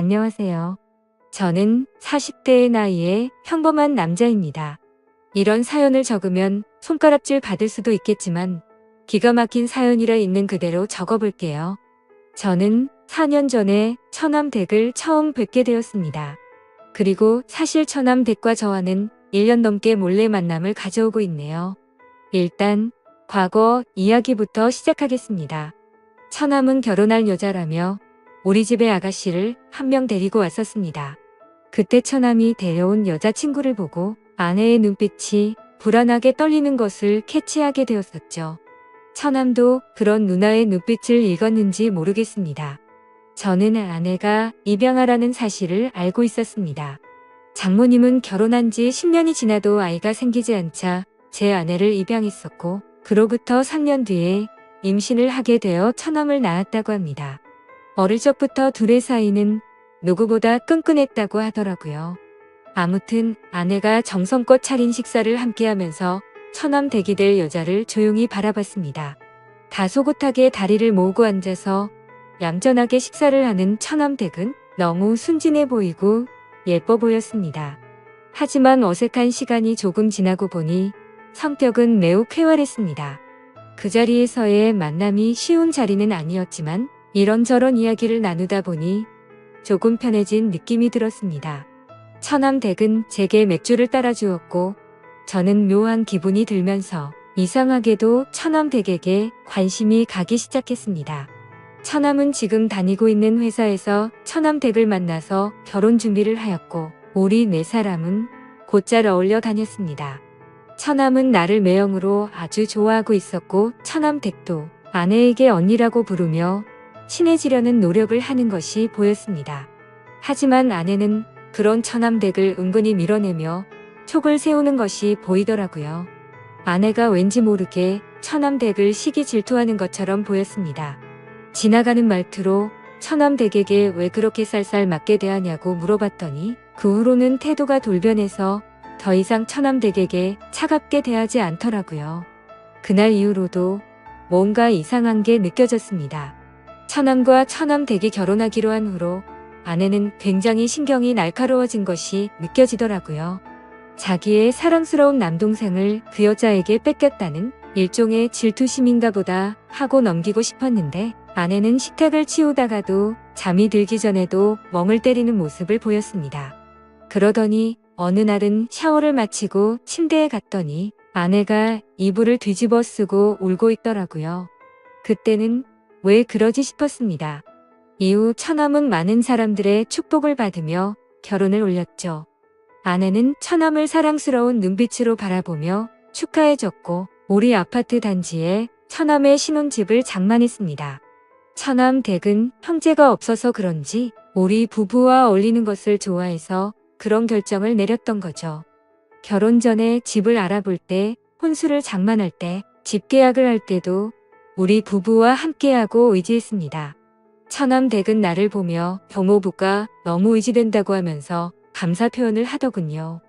안녕하세요. 저는 40대의 나이에 평범한 남자입니다. 이런 사연을 적으면 손가락질 받을 수도 있겠지만 기가 막힌 사연이라 있는 그대로 적어볼게요. 저는 4년 전에 처남댁을 처음 뵙게 되었습니다. 그리고 사실 처남댁과 저와는 1년 넘게 몰래 만남을 가져오고 있네요. 일단 과거 이야기부터 시작하겠습니다. 처남은 결혼할 여자라며 우리 집에 아가씨를 한 명 데리고 왔었습니다. 그때 처남이 데려온 여자친구를 보고 아내의 눈빛이 불안하게 떨리는 것을 캐치하게 되었었죠. 처남도 그런 누나의 눈빛을 읽었는지 모르겠습니다. 저는 아내가 입양하라는 사실을 알고 있었습니다. 장모님은 결혼한 지 10년이 지나도 아이가 생기지 않자 제 아내를 입양했었고 그로부터 3년 뒤에 임신을 하게 되어 처남을 낳았다고 합니다. 어릴 적부터 둘의 사이는 누구보다 끈끈했다고 하더라고요. 아무튼 아내가 정성껏 차린 식사를 함께하면서 처남 댁이 될 여자를 조용히 바라봤습니다. 다소곳하게 다리를 모으고 앉아서 얌전하게 식사를 하는 처남 댁은 너무 순진해 보이고 예뻐 보였습니다. 하지만 어색한 시간이 조금 지나고 보니 성격은 매우 쾌활했습니다. 그 자리에서의 만남이 쉬운 자리는 아니었지만 이런저런 이야기를 나누다 보니 조금 편해진 느낌이 들었습니다. 처남 댁은 제게 맥주를 따라주었고 저는 묘한 기분이 들면서 이상하게도 처남 댁에게 관심이 가기 시작했습니다. 처남은 지금 다니고 있는 회사에서 처남 댁을 만나서 결혼 준비를 하였고 우리 네 사람은 곧잘 어울려 다녔습니다. 처남은 나를 매형으로 아주 좋아하고 있었고 처남 댁도 아내에게 언니라고 부르며 친해지려는 노력을 하는 것이 보였습니다. 하지만 아내는 그런 처남 댁을 은근히 밀어내며 촉을 세우는 것이 보이더라고요. 아내가 왠지 모르게 처남 댁을 시기 질투하는 것처럼 보였습니다. 지나가는 말투로 처남 댁에게 왜 그렇게 쌀쌀 맞게 대하냐고 물어봤더니 그 후로는 태도가 돌변해서 더 이상 처남 댁에게 차갑게 대하지 않더라고요. 그날 이후로도 뭔가 이상한 게 느껴졌습니다. 처남과 처남 댁이 결혼하기로 한 후로 아내는 굉장히 신경이 날카로워진 것이 느껴지더라고요. 자기의 사랑스러운 남동생을 그 여자에게 뺏겼다는 일종의 질투심인가 보다 하고 넘기고 싶었는데 아내는 식탁을 치우다가도 잠이 들기 전에도 멍을 때리는 모습을 보였습니다. 그러더니 어느 날은 샤워를 마치고 침대에 갔더니 아내가 이불을 뒤집어 쓰고 울고 있더라고요. 그때는 왜 그러지 싶었습니다. 이후 처남은 많은 사람들의 축복을 받으며 결혼을 올렸죠. 아내는 처남을 사랑스러운 눈빛으로 바라보며 축하해줬고 우리 아파트 단지에 처남의 신혼집을 장만했습니다. 처남 댁은 형제가 없어서 그런지 우리 부부와 어울리는 것을 좋아해서 그런 결정을 내렸던 거죠. 결혼 전에 집을 알아볼 때, 혼수를 장만할 때, 집 계약을 할 때도 우리 부부와 함께하고 의지했습니다. 처남 댁은 나를 보며 경호부가 너무 의지된다고 하면서 감사 표현을 하더군요.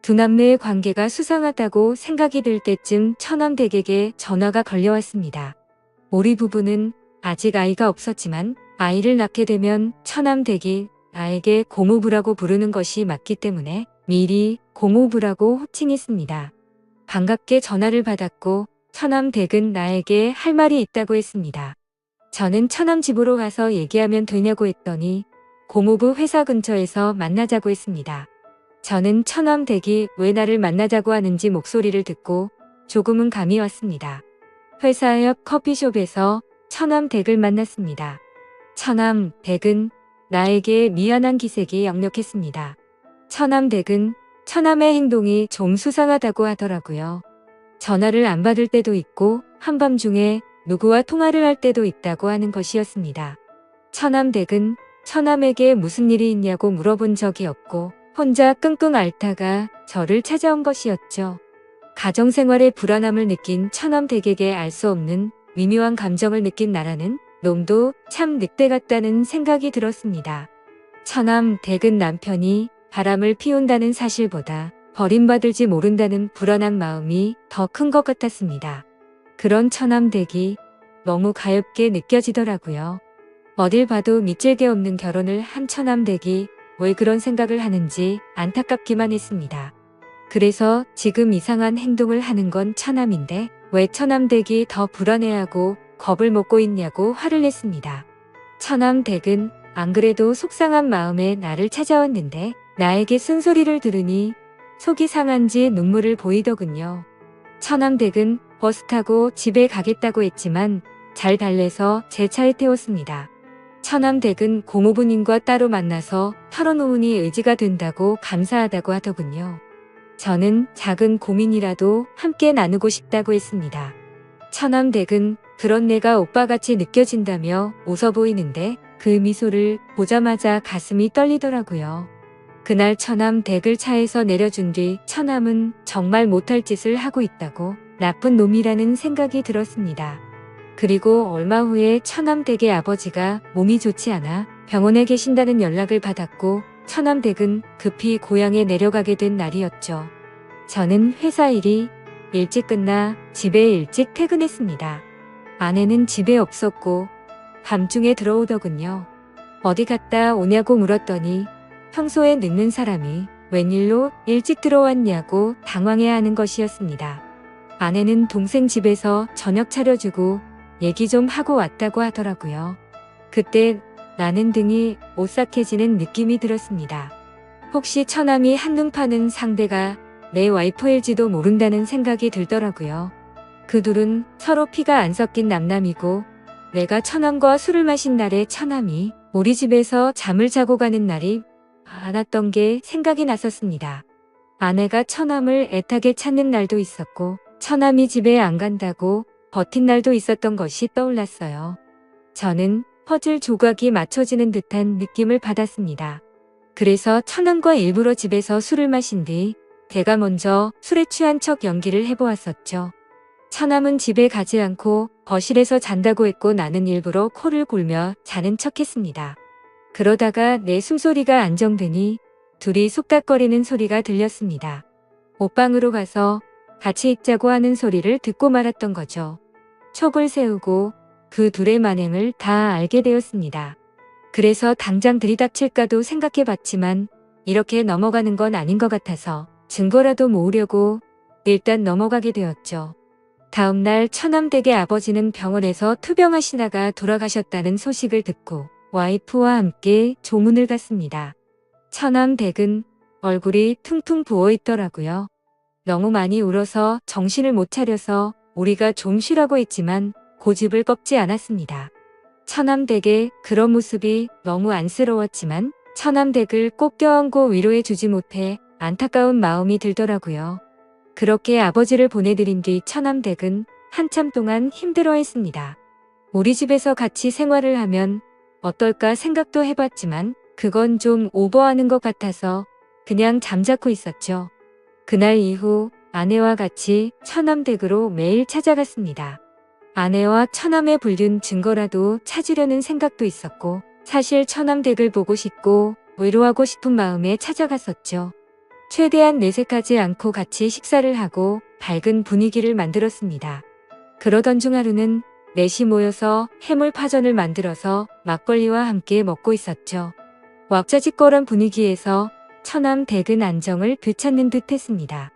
두 남매의 관계가 수상하다고 생각이 들 때쯤 처남 댁에게 전화가 걸려왔습니다. 우리 부부는 아직 아이가 없었지만 아이를 낳게 되면 처남 댁이 나에게 고모부라고 부르는 것이 맞기 때문에 미리 고모부라고 호칭했습니다. 반갑게 전화를 받았고 처남 댁은 나에게 할 말이 있다고 했습니다. 저는 처남 집으로 가서 얘기하면 되냐고 했더니 고모부 회사 근처에서 만나자고 했습니다. 저는 처남 댁이 왜 나를 만나자고 하는지 목소리를 듣고 조금은 감이 왔습니다. 회사 옆 커피숍에서 처남 댁을 만났습니다. 처남 댁은 나에게 미안한 기색이 역력했습니다. 처남 댁은 처남의 행동이 좀 수상하다고 하더라고요. 전화를 안 받을 때도 있고 한밤중에 누구와 통화를 할 때도 있다고 하는 것이었습니다. 처남 댁은 처남에게 무슨 일이 있냐고 물어본 적이 없고 혼자 끙끙 앓다가 저를 찾아온 것이었죠. 가정생활의 불안함을 느낀 처남 댁에게 알 수 없는 미묘한 감정을 느낀 나라는 놈도 참 늑대 같다는 생각이 들었습니다. 처남 댁은 남편이 바람을 피운다는 사실보다 버림받을지 모른다는 불안한 마음이 더 큰 것 같았습니다. 그런 처남 댁이 너무 가엾게 느껴지더라고요. 어딜 봐도 밑질 게 없는 결혼을 한 처남댁이 왜 그런 생각을 하는지 안타깝기만 했습니다. 그래서 지금 이상한 행동을 하는 건 처남인데 왜 처남댁이 더 불안해하고 겁을 먹고 있냐고 화를 냈습니다. 처남댁은 안 그래도 속상한 마음에 나를 찾아왔는데 나에게 쓴소리를 들으니 속이 상한지 눈물을 보이더군요. 처남댁은 버스 타고 집에 가겠다고 했지만 잘 달래서 제 차에 태웠습니다. 처남댁은 고모부님과 따로 만나서 털어놓으니 의지가 된다고 감사하다고 하더군요. 저는 작은 고민이라도 함께 나누고 싶다고 했습니다. 처남댁은 그런 내가 오빠같이 느껴진다며 웃어 보이는데 그 미소를 보자마자 가슴이 떨리더라고요. 그날 처남댁을 차에서 내려준 뒤 처남은 정말 못할 짓을 하고 있다고 나쁜 놈이라는 생각이 들었습니다. 그리고 얼마 후에 처남댁의 아버지가 몸이 좋지 않아 병원에 계신다는 연락을 받았고 처남댁은 급히 고향에 내려가게 된 날이었죠. 저는 회사 일이 일찍 끝나 집에 일찍 퇴근했습니다. 아내는 집에 없었고 밤중에 들어오더군요. 어디 갔다 오냐고 물었더니 평소에 늦는 사람이 웬일로 일찍 들어왔냐고 당황해하는 것이었습니다. 아내는 동생 집에서 저녁 차려주고 얘기 좀 하고 왔다고 하더라고요. 그때 나는 등이 오싹해지는 느낌이 들었습니다. 혹시 처남이 한눈 파는 상대가 내 와이프일지도 모른다는 생각이 들더라고요. 그 둘은 서로 피가 안 섞인 남남이고 내가 처남과 술을 마신 날에 처남이 우리 집에서 잠을 자고 가는 날이 많았던 게 생각이 났었습니다. 아내가 처남을 애타게 찾는 날도 있었고 처남이 집에 안 간다고 버틴 날도 있었던 것이 떠올랐어요. 저는 퍼즐 조각이 맞춰지는 듯한 느낌을 받았습니다. 그래서 처남과 일부러 집에서 술을 마신 뒤 제가 먼저 술에 취한 척 연기를 해보았었죠. 처남은 집에 가지 않고 거실에서 잔다고 했고 나는 일부러 코를 골며 자는 척했습니다. 그러다가 내 숨소리가 안정되니 둘이 속닥거리는 소리가 들렸습니다. 옷방으로 가서 같이 있자고 하는 소리를 듣고 말았던 거죠. 촉을 세우고 그 둘의 만행을 다 알게 되었습니다. 그래서 당장 들이닥칠까도 생각해봤지만 이렇게 넘어가는 건 아닌 것 같아서 증거라도 모으려고 일단 넘어가게 되었죠. 다음날 처남댁의 아버지는 병원에서 투병하시다가 돌아가셨다는 소식을 듣고 와이프와 함께 조문을 갔습니다. 처남댁은 얼굴이 퉁퉁 부어있더라고요. 너무 많이 울어서 정신을 못 차려서 우리가 좀 쉬라고 했지만 고집을 꺾지 않았습니다. 처남댁의 그런 모습이 너무 안쓰러웠지만 처남댁을 꼭 껴안고 위로해 주지 못해 안타까운 마음이 들더라고요. 그렇게 아버지를 보내드린 뒤 처남댁은 한참 동안 힘들어했습니다. 우리 집에서 같이 생활을 하면 어떨까 생각도 해봤지만 그건 좀 오버하는 것 같아서 그냥 잠자코 있었죠. 그날 이후 아내와 같이 처남댁으로 매일 찾아갔습니다. 아내와 처남의 불륜 증거라도 찾으려는 생각도 있었고 사실 처남댁을 보고 싶고 위로하고 싶은 마음에 찾아갔었죠. 최대한 내색하지 않고 같이 식사를 하고 밝은 분위기를 만들었습니다. 그러던 중 하루는 넷이 모여서 해물파전을 만들어서 막걸리와 함께 먹고 있었죠. 왁자지껄한 분위기에서 처남댁은 안정을 되찾는 듯 했습니다.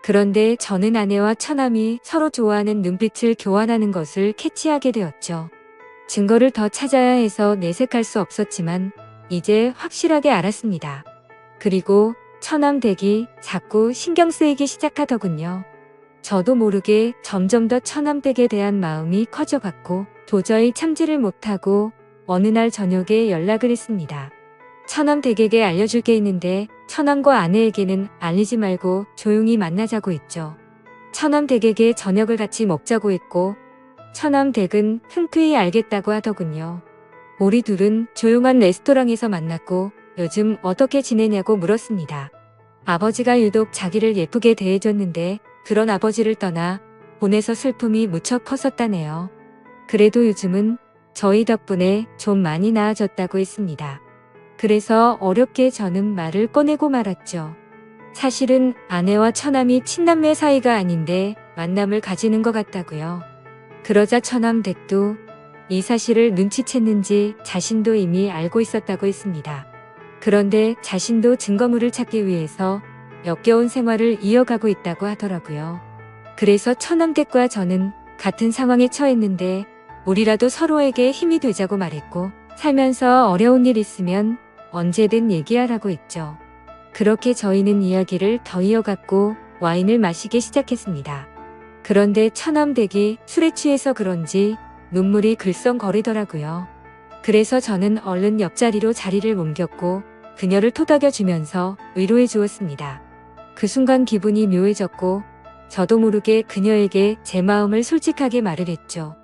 그런데 저는 아내와 처남이 서로 좋아하는 눈빛을 교환하는 것을 캐치하게 되었죠. 증거를 더 찾아야 해서 내색할 수 없었지만 이제 확실하게 알았습니다. 그리고 처남댁이 자꾸 신경 쓰이기 시작하더군요. 저도 모르게 점점 더 처남댁에 대한 마음이 커져갔고 도저히 참지를 못하고 어느 날 저녁에 연락을 했습니다. 처남댁에게 알려줄 게 있는데 처남과 아내에게는 알리지 말고 조용히 만나자고 했죠. 처남댁에게 저녁을 같이 먹자고 했고 처남댁은 흔쾌히 알겠다고 하더군요. 우리 둘은 조용한 레스토랑에서 만났고 요즘 어떻게 지내냐고 물었습니다. 아버지가 유독 자기를 예쁘게 대해줬는데 그런 아버지를 떠나 보내서 슬픔이 무척 컸었다네요. 그래도 요즘은 저희 덕분에 좀 많이 나아졌다고 했습니다. 그래서 어렵게 저는 말을 꺼내고 말았죠. 사실은 아내와 처남이 친남매 사이가 아닌데 만남을 가지는 것 같다고요. 그러자 처남댁도 이 사실을 눈치챘는지 자신도 이미 알고 있었다고 했습니다. 그런데 자신도 증거물을 찾기 위해서 역겨운 생활을 이어가고 있다고 하더라고요. 그래서 처남댁과 저는 같은 상황에 처했는데 우리라도 서로에게 힘이 되자고 말했고, 살면서 어려운 일 있으면 언제든 얘기하라고 했죠. 그렇게 저희는 이야기를 더 이어갔고 와인을 마시기 시작했습니다. 그런데 처남댁이 술에 취해서 그런지 눈물이 글썽거리더라고요. 그래서 저는 얼른 옆자리로 자리를 옮겼고 그녀를 토닥여 주면서 위로해 주었습니다. 그 순간 기분이 묘해졌고 저도 모르게 그녀에게 제 마음을 솔직하게 말을 했죠.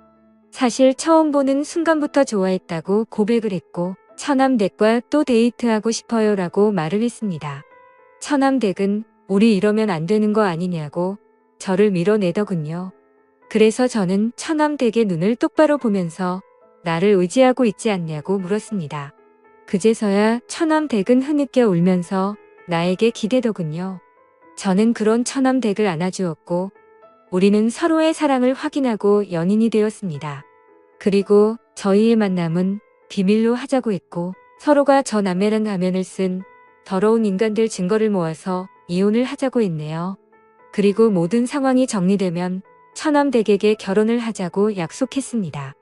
사실 처음 보는 순간부터 좋아했다고 고백을 했고, 처남댁과 또 데이트하고 싶어요 라고 말을 했습니다. 처남댁은 우리 이러면 안 되는 거 아니냐고 저를 밀어내더군요. 그래서 저는 처남댁의 눈을 똑바로 보면서 나를 의지하고 있지 않냐고 물었습니다. 그제서야 처남댁은 흐느껴 울면서 나에게 기대더군요. 저는 그런 처남댁을 안아주었고 우리는 서로의 사랑을 확인하고 연인이 되었습니다. 그리고 저희의 만남은 비밀로 하자고 했고 서로가 저 남매란 가면을 쓴 더러운 인간들 증거를 모아서 이혼을 하자고 했네요. 그리고 모든 상황이 정리되면 처남댁에게 결혼을 하자고 약속했습니다.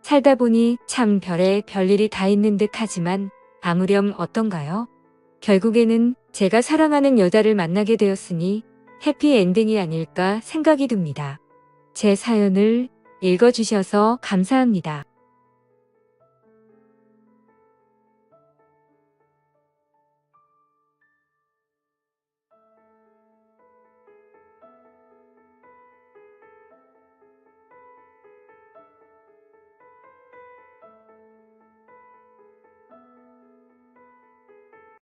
살다 보니 참 별일이 다 있는 듯 하지만 아무렴 어떤가요? 결국에는 제가 사랑하는 여자를 만나게 되었으니 해피엔딩이 아닐까 생각이 듭니다. 제 사연을 읽어주셔서 감사합니다.